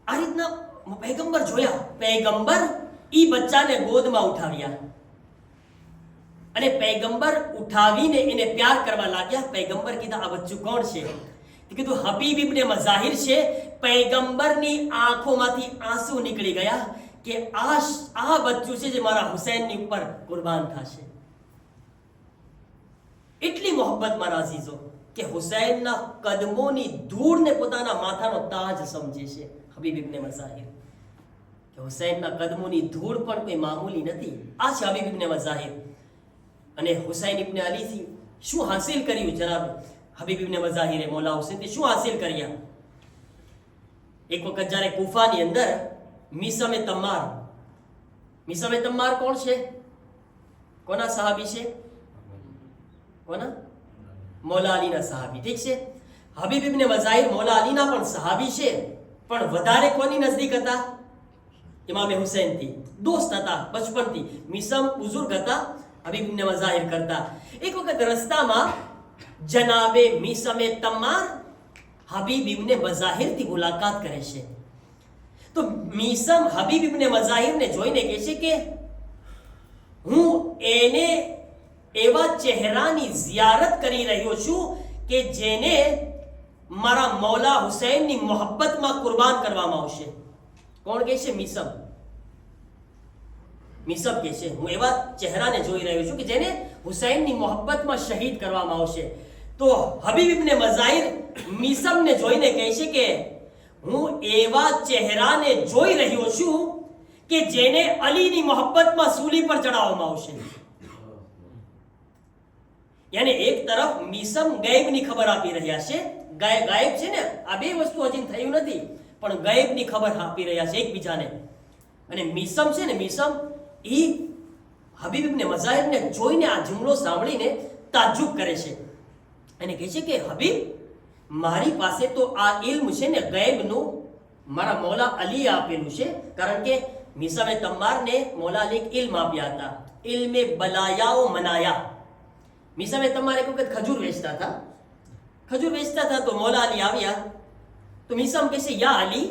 આ રીતના પૈગંબર જોયા. પૈગંબર ઈ બચ્ચાને ગોદમાં ઉઠાવ્યા અને પૈગંબર ઉઠાવીને એને પ્યાર કરવા લાગ્યા. પૈગંબર કીધા આ બચ્ચું કોણ છે? કીધું હબીબ ઇબ્ને મઝાહિર છે. પૈગંબરની આંખોમાંથી આંસુ નીકળી ગયા કે આ બચ્ચું છે જે મારા હુસૈનની ઉપર કુરબાન થશે. એટલી મોહબ્બત મારા અઝીઝો કે હુસૈનના કદમોની ધૂળને પોતાના માથાનો તાજ સમજે છે હબીબ ઇબ્ને મઝાહિર. કે હુસૈનના કદમોની ધૂળ પણ કોઈ મામૂલી નથી. આ છે હબીબ ઇબ્ને મઝાહિર. અને હુસૈન ઇબ્ને અલીથી શું હાસિલ કર્યું જનાબ હબીબ ઇબ્ને મઝાહિરે? મૌલા હુસૈનથી શું હાસિલ કર્યા? એક વખત જ્યારે કૂફાની અંદર મીસમે તમ્માર, મીસમે તમ્માર કોણ છે? કોના સહાબી છે? કોના? મૌલા અલીના સહાબી. ઠીક છે, હબીબ ઇબ્ને મઝાહિર મૌલા અલીના પણ સહાબી છે, પણ વધારે કોની નજદીક હતા? ઇમામે હુસૈનથી દોસ્ત હતા બચપનથી. મીસમ બુઝુર્ગ હતા હબીબ ઇબ્ને મઝાહિર કરતા. એક વખત રસ્તામાં જનાબે મીસમે તમ્માર હબીબ ઇબ્ને મઝાહિરથી મુલાકાત કરે છે. તો મીસમ હબીબ ઇબ્ને મઝાહિરને જોઈને કહે છે કે હું એને એવા ચહેરાની ઝિયારત કરી રહ્યો છું કે જેને મારા મૌલા હુસૈનની મોહબ્બતમાં કુરબાન કરવામાં આવશે. કોણ કહે છે? મીસમ. મીસમ કહે છે હું એવા ચહેરાને જોઈ રહ્યો છું કે જેને હુસૈનની મોહબ્બતમાં શહીદ કરવામાં આવશે. તો હબીબ ઇબ્ને મઝાહિર મીસમને જોઈને કહે છે કે હું એવા ચહેરાને જોઈ રહ્યો છું કે જેને અલીની મોહબ્બતમાં સૂલી પર ચડાવવામાં આવશે. યાની એક તરફ મીસમ ગાયબની ખબર આપી રહ્યા છે. ગાયબ છે ને, આ બે વસ્તુ હજી થયું નથી, પણ ગાયબની ખબર આપી રહ્યા છે એકબીજાને. અને મીસમ છે ને, મીસમ ઈ હબીબ ઇબ્ને મઝાહિરને જોઈને આ જુમલો સાંભળીને તાજ્જુબ કરે છે અને કહે છે કે હબીબ, મારી પાસે તો આ ઇલ્મ છે ને ગૈબનું મારા મૌલા અલીએ આપેલું છે. કારણ કે મીસમે તમ્મારને મૌલા અલી ઇલ્મ આપ્યા હતા, ઇલ્મે બલાયાઓ મનાયા. મીસમે તમ્માર એક વખત ખજૂર વેચતા હતા તો મૌલા અલી આવ્યા. તો મીસમ કહે છે યા અલી,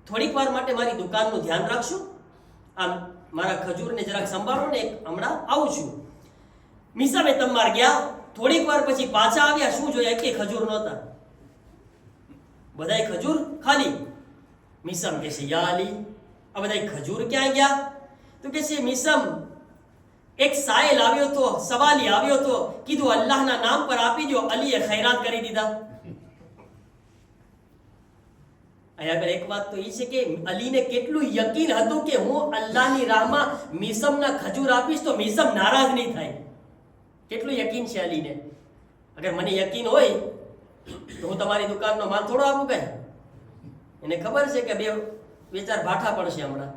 થોડીક વાર માટે મારી દુકાનનું ધ્યાન રાખશો, આમ મારા ખજૂરને જરાક સંભાળો ને, હમણાં આવું છું. મીસમે તમ્માર ગયા. થોડીક વાર પછી પાછા આવ્યા. શું જોયા? કે ખજૂર નહોતા, બધાય ખજૂર ખાલી. મીસમ કહે છે યા અલી, આ બધાય ખજૂર ક્યાં ગયા? તો કહે છે મીસમ, એક સાયલ આવ્યો તો, સવાલી આવ્યો તો, કીધું અલ્લાહના નામ પર આપી દો. અલીએ ખૈરાત કરી દીધા. અહીંયા આગળ એક વાત તો એ છે કે અલીને કેટલું યકીન હતું કે હું અલ્લાહની રાહમાં મીસમના ખજૂર આપીશ તો મીસમ નારાજ નહીં થાય. કેટલું યકીન છે અલીને. અગર મને યકીન હોય તો હું તમારી દુકાનનો માલ થોડો આપું કઈ? એને ખબર છે કે બે ચાર ભાઠા પડશે, હમણાં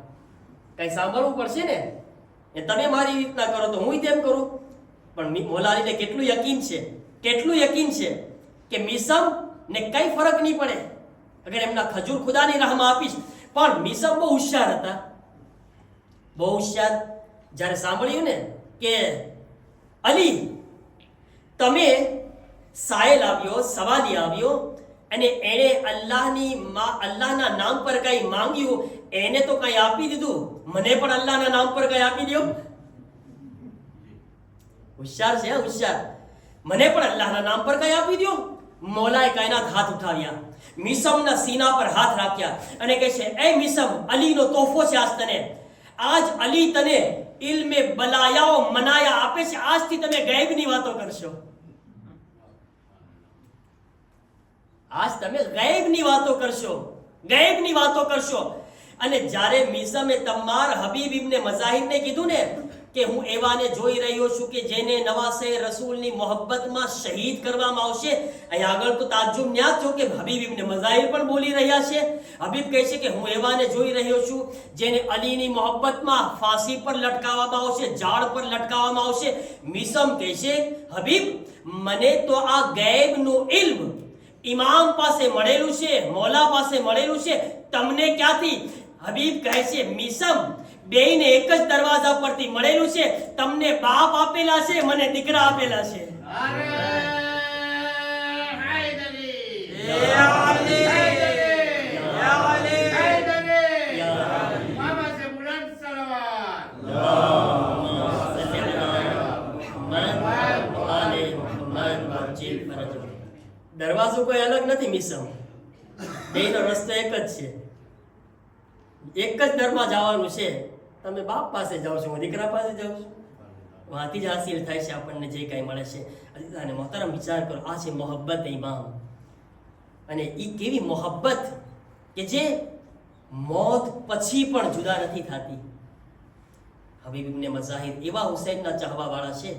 કઈ સાંભળવું પડશે ને. તમે મારી રીતના કરો તો હું તેમ કરું. પણ મૌલા અલીને કેટલું યકીન છે કે મીસમ ને કઈ ફરક નહીં પડે. અગર એમના ખજૂર ખુદાની રાહમાં આપીશ પણ મિસમ બહુ હોશિયાર હતા, બહુ હોશિયાર. જ્યારે સાંભળ્યું ને કે અલી તમે સાયલ આવ્યો, સવાદી આવ્યો અને એણે અલ્લાહના નામ પર કઈ માંગ્યું, એને તો કઈ આપી દીધું, મને પણ અલ્લાહના નામ પર કઈ આપી દો. હોશિયાર છે, હોશિયાર. મને પણ અલ્લાહના નામ પર કઈ આપી દો. મોલાએ કાયનાત હાથ ઉઠાવ્યા, મિસમના સીના પર હાથ રાખ્યા અને કહે છે, એ મિસમ, અલીનો તોહફો છે આજ તને. આજ અલી તને ઇલ્મે બલાયાઓ મનાયા આપે છે. આજથી તમે ગૈબની વાતો કરશો. આજ તમે ગૈબની વાતો કરશો, ગૈબની વાતો કરશો. અને જ્યારે મિસમે તમ્માર હબીબ ઇબ્ને મઝાહિરને કીધું ને કે હું એવાને જોઈ રહ્યો છું કે જેને નવાસે રસૂલની મોહબ્બતમાં શહીદ કરવામાં આવશે. અહીં આગળ તો તાજ્જુબ ન્યા છો કે હબીબ ઇબ્ને મઝાહિર પણ બોલી રહ્યા છે. હબીબ કહે છે કે હું એવાને જોઈ રહ્યો છું જેને અલીની મોહબ્બતમાં ફાંસી પર લટકાવવામાં આવશે, ઝાડ પર લટકાવવામાં આવશે. મિસમ કહે છે, હબીબ મને તો આ ગૈબનું ઇલ્મ ઇમામ પાસે મળેલું છે, મૌલા પાસે મળેલું છે, તમને ક્યાંથી? હબીબ કહે છે, મિસમ બેયને એક જ દરવાજા પરથી મળેલું છે. તમને બાપ આપેલા છે, મને દીકરા આપેલા છે. દરવાજો કોઈ અલગ નથી મિસમ, બેયનો રસ્તો એક જ છે, એક જ દરમાં જવાનું છે. તમે બાપ પાસે જાઓ છો, હું દીકરા પાસે જાઉં છું. વાંથી જ હાસિલ થાય છે આપણને જે કંઈ મળે છે. અને મોહતરમ વિચાર કરો, આ છે મોહબ્બત ઇમામ. અને એ કેવી મોહબ્બત કે જે મોત પછી પણ જુદા નથી થતી. હબીબ ઇબ્ને મઝાહિર એવા હુસૈનના ચાહવાવાળા છે.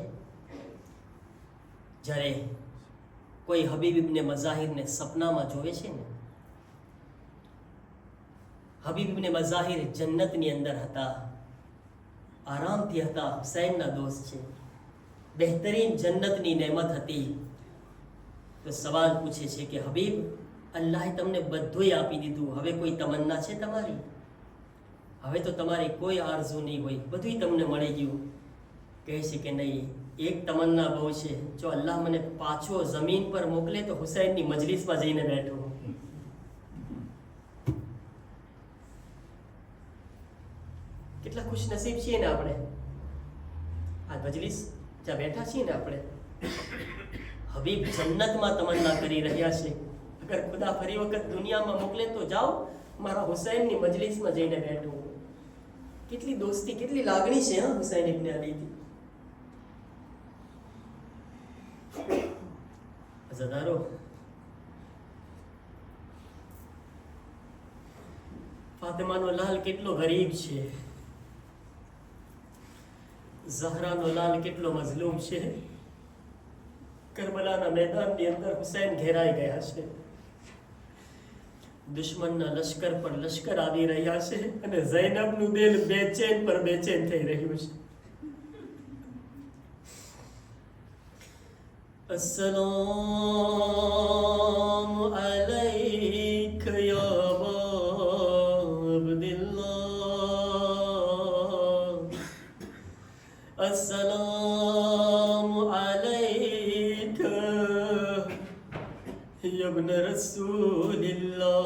જ્યારે કોઈ હબીબ ઇબ્ને મઝાહિરને સપનામાં જોવે છે ને, હબીબ ઇબ્ને મઝાહિર જન્નતની અંદર હતા, આરામથી હતા, હુસૈનના દોસ્ત છે, બહેતરીન જન્નતની નેમત હતી. તો સવાલ પૂછે છે કે હબીબ, અલ્લાહે તમને બધુંય આપી દીધું, હવે કોઈ તમન્ના છે તમારી? હવે તો તમારી કોઈ આરઝુ નહીં હોય, બધુંય તમને મળી ગયું. કહે છે કે નહીં, એક તમન્ના બહુ છે, જો અલ્લાહ મને પાછો જમીન પર મોકલે તો હુસૈનની મજલિસમાં જઈને બેઠો. કેટલા ખુશ નસીબ છીએ ને આપણે. આ મજલિસ જ્યાં બેઠા છીએ ને આપણે, હબીબ જન્નતમાં તમન્ના કરી રહ્યા છે. અગર ખુદા ફરી વખત દુનિયામાં મોકલે તો જાઓ, મારા હુસૈનની મજલિસમાં જઈને બેઠો. કેટલી દોસ્તી, કેટલી લાગણી છે હા હુસૈન ઇબ્ને અલીથી. અઝાદારો, ફાતિમાનો લાલ કેટલો ગરીબ છે, ઝહરાનો લાલ કેટલો મઝલૂમ છે. કરબલાના મેદાનની અંદર હુસૈન ઘેરાઈ ગયા છે. દુશ્મનના લશ્કર પર લશ્કર આવી રહ્યા છે અને ઝૈનબનું દિલ બેચેન પર બેચેન થઈ રહ્યું છે. अस्सलामु अलैका या अबा अब्दिल्लाह, अस्सलामु अलैका या इब्न रसूलिल्लाह.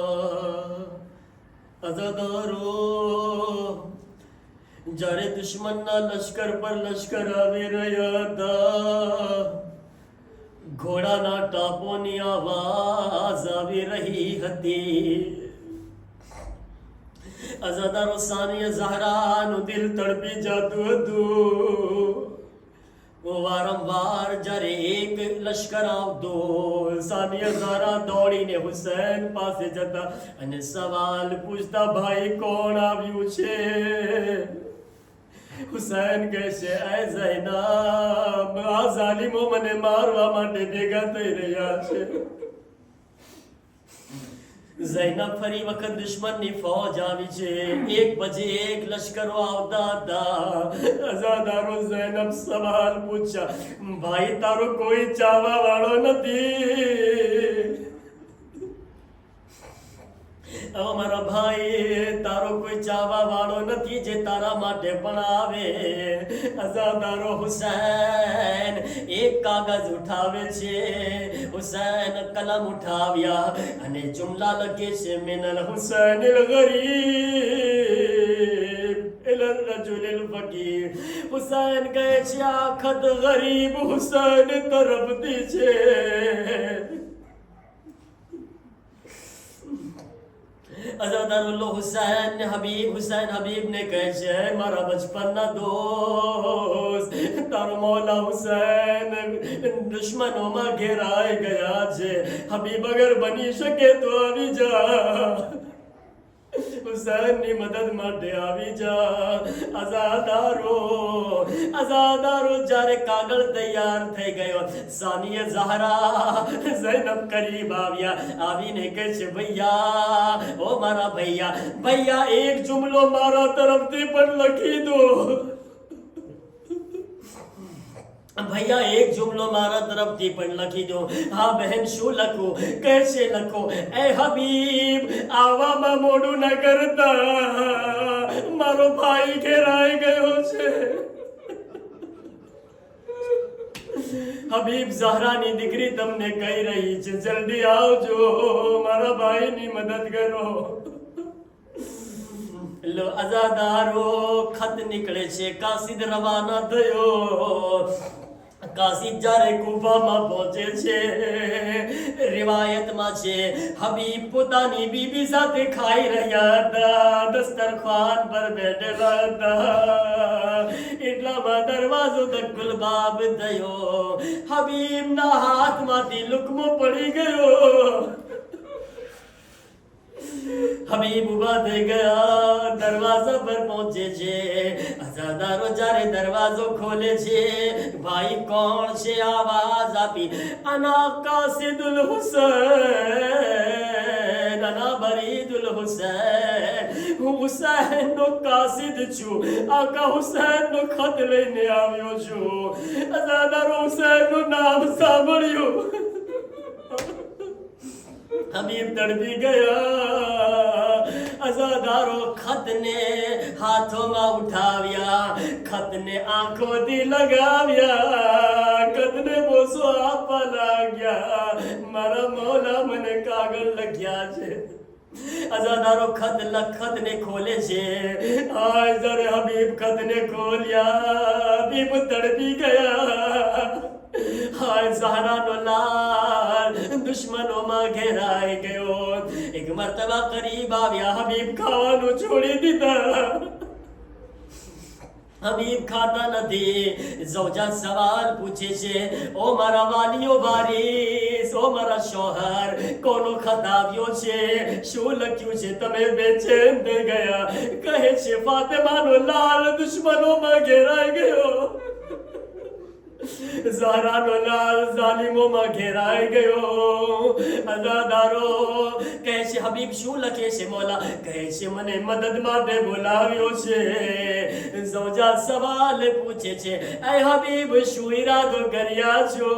અઝાદારો, જ્યારે દુશ્મનના લશ્કર પર લશ્કર આવી રહ્યા હતા, ઘોડાના ટાપોની આવાજ આવી રહી હતી. અઝાદારો, સાનિયા ઝહરાનું દિલ તડપી જતું હતું. વારંવાર જ્યારે એક લશ્કર આવતો, સાનિયા ઝહરા દોડીને હુસૈન પાસે જતા અને સવાલ પૂછતા, ભાઈ કોણ આવ્યું છે? હુસૈન કહે છે, એ ઝૈનબ, આ ઝાલિમો મને મારવા માટે ભેગા થઈ રહ્યા છે. ઝૈનબ ફરી વખત દુશ્મનની ફૌજ આવી છે. એક પછી એક લશ્કરો આવતા હતા. અઝાદારો, ઝૈનબ સવાલ પૂછ્યા, ભાઈ તારો કોઈ ચાહવા વાળો નથી? મારા ભાઈ, તારો કોઈ ચાહવા વાળો નથી જે તારા માટે પણ આવે. અઝાદારો હુસૈન એક કાગળ ઉઠાવે છે. હુસૈન કલમ ઉઠાવ્યા અને જુમલા લખે છે, મિનલ હુસૈન અલ ગરીબ ઇલર રજુલ અલ ફકીર. હુસૈન કહે છે આ ખત ગરીબ હુસૈન તરફથી છે. અઝાદારુલ્લો હુસૈન હબીબ ને કહે છે, મારા બચપનના દોસ્ત, તારો મોલા હુસૈન દુશ્મનોમાં ઘેરાઈ ગયા છે. હબીબ અગર બની શકે તો આવી જા, હુસૈનની મદદ માટે આવી જા. અઝાદારો જ્યારે કાગળ તૈયાર થઈ ગયો, સાનિયા ઝહરા ઝૈનબ કરીબ આવીને કહે છે, ભૈયા, ઓ મારા ભૈયા, એક જુમલો મારા તરફથી પણ લખી દો. ભૈયા, એક જુમલો મારા તરફથી પણ લખી દો. હા બહેન, શું લખું? કહે છે, લખો, એ હબીબ, આવવામાં મોડું ન કરતા, મારો ભાઈ ઘેરાઈ ગયો છે. હબીબ, ઝહરાની દીકરી તમને કહી રહી છે, જલ્દી આવજો, મારા ભાઈની મદદ કરો. લો અઝાદારો, ખત નીકળે છે. કાસિદ રવાના થયો. કાસિદ જ્યારે કુફામાં પહોંચે છે, રિવાયતમાં છે, હબીબ પોતાની બીબી સાથે ખાઈ રહ્યા હતા, દસ્તરખાન પર બેઠેલા હતા. એટલામાં દરવાજો દક્કુલબાબ થયો. હબીબના હાથમાંથી લુકમો પડી ગયો. હબીબ ઉભા થઈ ગયા, દરવાજા પર પહોંચે છે. અઝાદારો જ્યારે દરવાજો ખોલે છે, ભાઈ કોણ છે? આવાજ આપી, અના કાસિદુલ હુસૈન, અના બરીદુલ હુસૈન, હું હુસૈનનો કાસિદ છું, આકા હુસૈનનો ખત લઈને આવ્યો છું. અઝાદારો હુસૈનનું નામ સાંભળ્યું. હબીબ તડપી ગયા. અઝાદારો ખતને હાથોમાં ઉઠાવ્યા, ખતને આંખોથી લગાવ્યા, ખતને બોસો આપવા લાગ્યા. મારા મોલા મને કાગળ લખ્યા છે. અઝાદારો ખતને ખોલે છે. આય જ્યારે હબીબ ખતને ખોલ્યા, હબીબ તડપી ગયા. હાય ઝહરાનો લાલ દુશ્મનોમાં ઘેરાઈ ગયો. એક મર્તબા કરીબ આવ્યા, હબીબ ખાવાનું છોડી દીધા. હબીબ ખાતા નથી. ઝૌજા સવાલ પૂછે છે, ઓ મારા વાલીઓ વારીસ, ઓ મારા શોહર, કોનો ખત આવ્યો છે? શું લખ્યું છે? તમે બેચેન થઈ ગયા. કહે છે, ફાતિમાનો લાલ દુશ્મનોમાં ઘેરાઈ ગયો. ઝહરાનો લાલ ઝાલિમોમાં ઘેરાઈ ગયો. અઝાદારો કહે છે, હબીબ શું લખે છે મોલા? કહે છે, મને મદદ માટે બોલાવ્યો છે. ઝૌજા સવાલ પૂછે છે, એ હબીબ શું ઈરાદો કર્યા છો?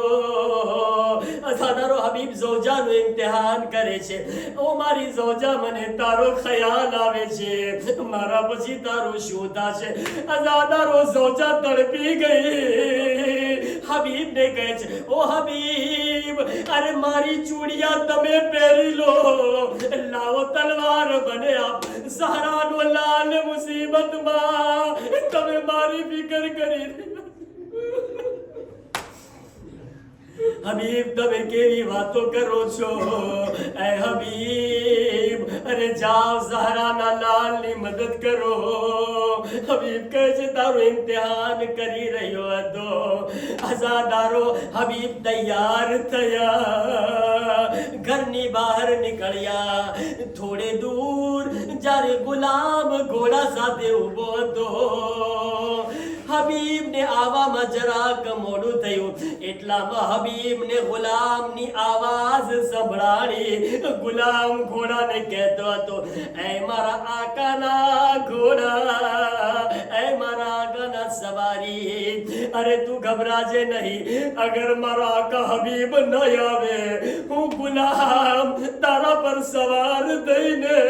અઝાદારો હબીબ ઝૌજાનું ઇમ્તિહાન કરે છે. ઓ મારી ઝૌજા, મને તારો ખ્યાલ આવે છે, મારા પછી તારું શું થશે? અઝાદારો ઝૌજા તડપી ગઈ. હબીબ ને કહે છે, ઓ હબીબ, અરે મારી ચૂડિયા તમે પહેરી લો, લાવો તલવાર બને આપ. ઝહરાનો લાલ મુસીબતમાં, તમે મારી ફિકર કરી. હબીબ, તમે કેવી વાતો કરો છો? એ હબીબ, અરે જાઓ ઝહરાના લાલની મદદ કરો. હબીબ કહે છે, તારું ઇમ્તિહાન કરી રહ્યો હતો. અઝાદારો હબીબ તૈયાર થયા, ઘરની બહાર નીકળ્યા. થોડે દૂર જ્યારે ગુલામ ઘોડા સાથે ઊભો હતો, હબીબને આવવામાં જરાક મોડું થયું. એટલામાં હબીબને ગુલામની આવાજ સંભળાણી. ગુલામ ઘોડાને કહેતો હતો, એ મારા આકાના ઘોડા, એ મારા આકાના सवारी। अरे तू घबराजे नहीं, अगर मारा आका हबीब न आवे हूँ गुलाम तारा पर सवार दईने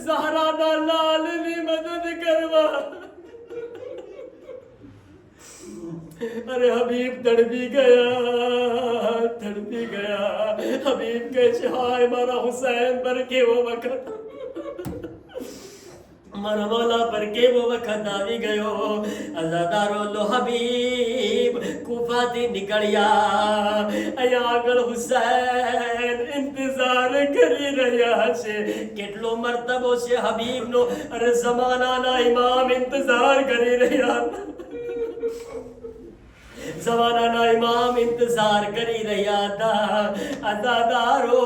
ज़हरा ना लाल नी मदद करवा। अरे हबीब तड़पी गया हबीब के हाय मारा हुसैन पर के वो वक्त मारा मौला पर के वो वक्त आवी गयो। अजादारो लो हबीब कूफा थी निकलिया अया આગળ હુસૈન इंतजार કરી રહ્યા છે। કેટલો મર્તબો છે હબીબ નો, અરે જમાનાના ઇમામ इंतजार કરી રહ્યા જમાનાના ઇમામ इंतजार કરી રહ્યા હતા। અદાદારો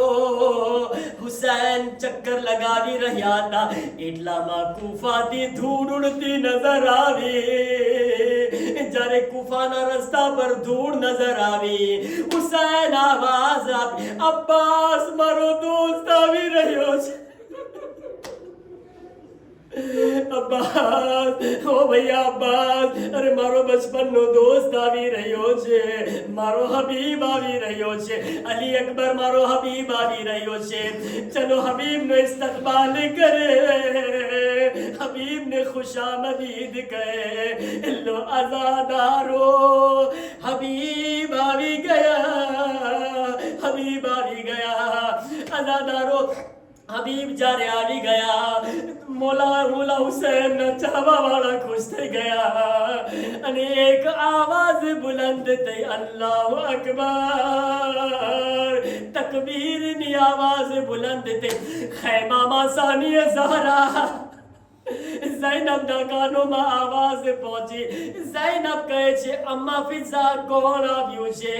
હુસૈન ચક્કર લગાવી રહ્યા હતા, એટલામાં કૂફાથી ધૂળ ઉડતી નજર આવી। જ્યારે કૂફાના રસ્તા પર ધૂળ નજર આવી, હુસૈન આવાજ આપી, અબ્બાસ મારો દોસ્ત આવી રહ્યો છે। अब्बास ओ भैया अब्बास, अरे मारो बचपन नो दोस्त आवी रह्यो छे, मारो हबीब आवी रह्यो छे, अली अकबर मारो हबीब आवी रह्यो छे। चलो हबीब नो इस्तकबाल करे, हबीब ने खुशामदीद कहे। लो आजादारो हबीब आवी गया, हबीब आवी गया। आजादारो हबीब जारे आवी गया, मौला हुसैन न चाहवा वाला खुश થઈ ગયા અને એક આવાજ બુલંદ થઈ, અલ્લાહુ અકબર। તકબીર ની આવાજ બુલંદ થઈ, ખૈમામાં સાનિય ઝહરા ज़ैनब ना कानो में आवाज पहुंची। ज़ैनब कहे छे अम्मा फिजा कोण આવ્યું છે?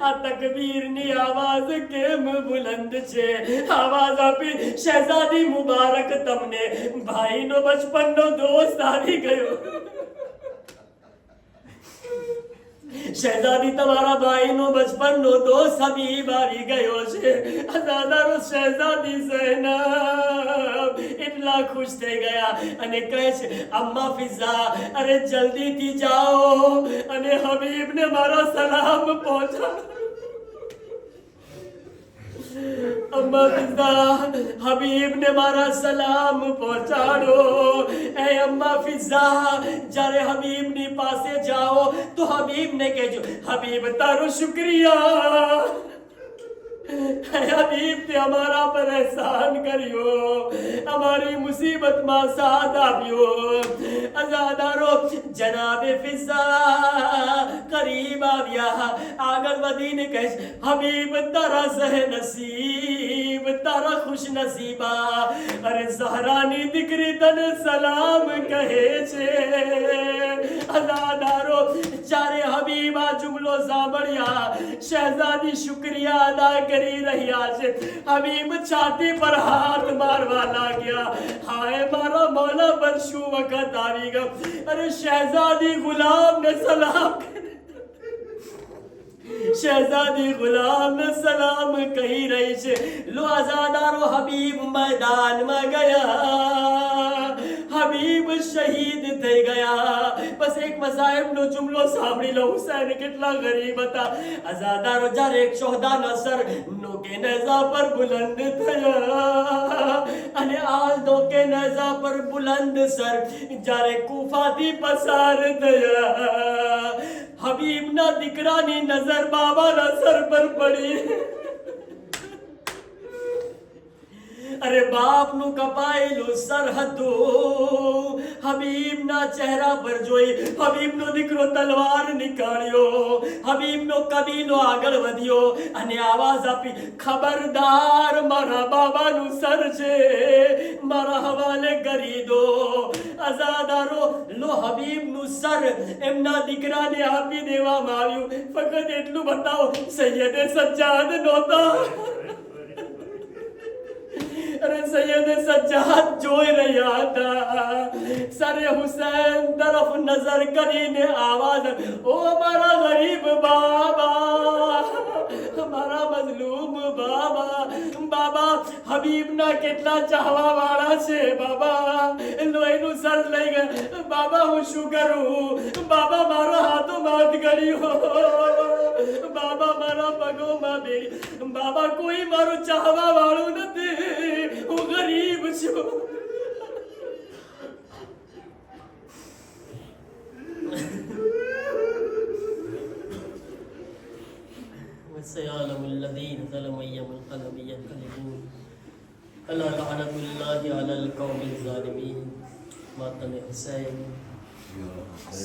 આ તકબીર ની આવાજ કેમ બુલંદ છે? આવાજ આપી શહેજાદી મુબારક, તમને ભાઈનો બચપનનો દોસ્ત આવી ગયો। શહેજાદી તમારા ભાઈનો બચપનનો દોસ્ત હબીબ આવી ગયો છે। અજાદારો શહેજાદી ઝૈનબ એટલા ખુશ થઈ ગયા અને કહે છે અમ્મા ફિઝા, અરે જલ્દીથી જાઓ અને હબીબને મારા સલામ પહોંચાડો। अम्मा फिजा, हबीब ने मारा सलाम पहुंचाड़ो। ए अम्मा फिजा, जारे हबीब नी पासे जाओ तो हबीब ने कहजो, हबीब तारो शुक्रिया, हबीब ते हमारा पर एहसान करियो, हमारी मुसीबत में साथ आपियो। अजादारो जनाबे फिजा करीब आविया, आगल वदीने कहे हबीब तारा सह नसीब, तारा खुश नसीबा। अरे ज़हरानी दिकरी तने सलाम कहे छे। अजादारो चारे हबीबा जुमलो सांभळ्या, शहजादी शुक्रिया अदा કરી રહ્યા છે। હબીબ છાતી પર હાથ મારવા લાગ્યા, હાય મારા મૌલા પર શું વખત આવી ગયો। અરે શહેજાદી ગુલામ ને સલામ, शहजादी गुलाम ने सलाम कही रही છે। લો આઝાદારો હબીબ मैदान में गया, हबीब शहीद થઈ ગયા। બસ એક મસાઈબ નો જુમલો સાંભળી લો, હુસૈન કેટલા ગરીબ હતા। આઝાદારો જ્યારે એક શોહદાના સર નોકે નેઝા પર બુલંદ થયા અને આ નોકે નેઝા પર બુલંદ સર જ્યારે કૂફાથી પસાર થયા, હબીબના દીકરાની નજર બાબાના સર પર પડી। अरे बाप नु कपायलू सरहदो हबीब ना चेहरा पर जोई, हबीब नो दीकरो तलवार निकाळ्यो, हबीब नो कबीलो આગળ વધ્યો અને આવાજ આપી, ખબરદાર મારા બાબાનું સર છે, મારા હવાલે કરી દો। આઝાદારો લો હબીબનું સર એમના દીકરાને આપી દેવામાં આવ્યું। ફક્ત એટલું બતાવો, સૈયદે સજ્જાદ નહોતા। अरे सैयद सज्जाद जोई रहा था, सरे हुसैन तरफ नजर करीने आवाज, ओ हमारा गरीब बाबा, મારા મઝલૂમ બાબા બાબા હબીબના કેટલા ચાહવા વાળા છે બાબા લોહીનું સર લઈ ગયા બાબા હું શું કરું બાબા મારો હાથો માથ ગળ્યો બાબા મારા પગોમાં બેડી બાબા કોઈ મારું ચાહવા વાળું નથી હું ગરીબ છું وسيعلم الذين ظلموا أيام القلب ينقلبون ألا لعنة الله على القوم الظالمين ماتم حسين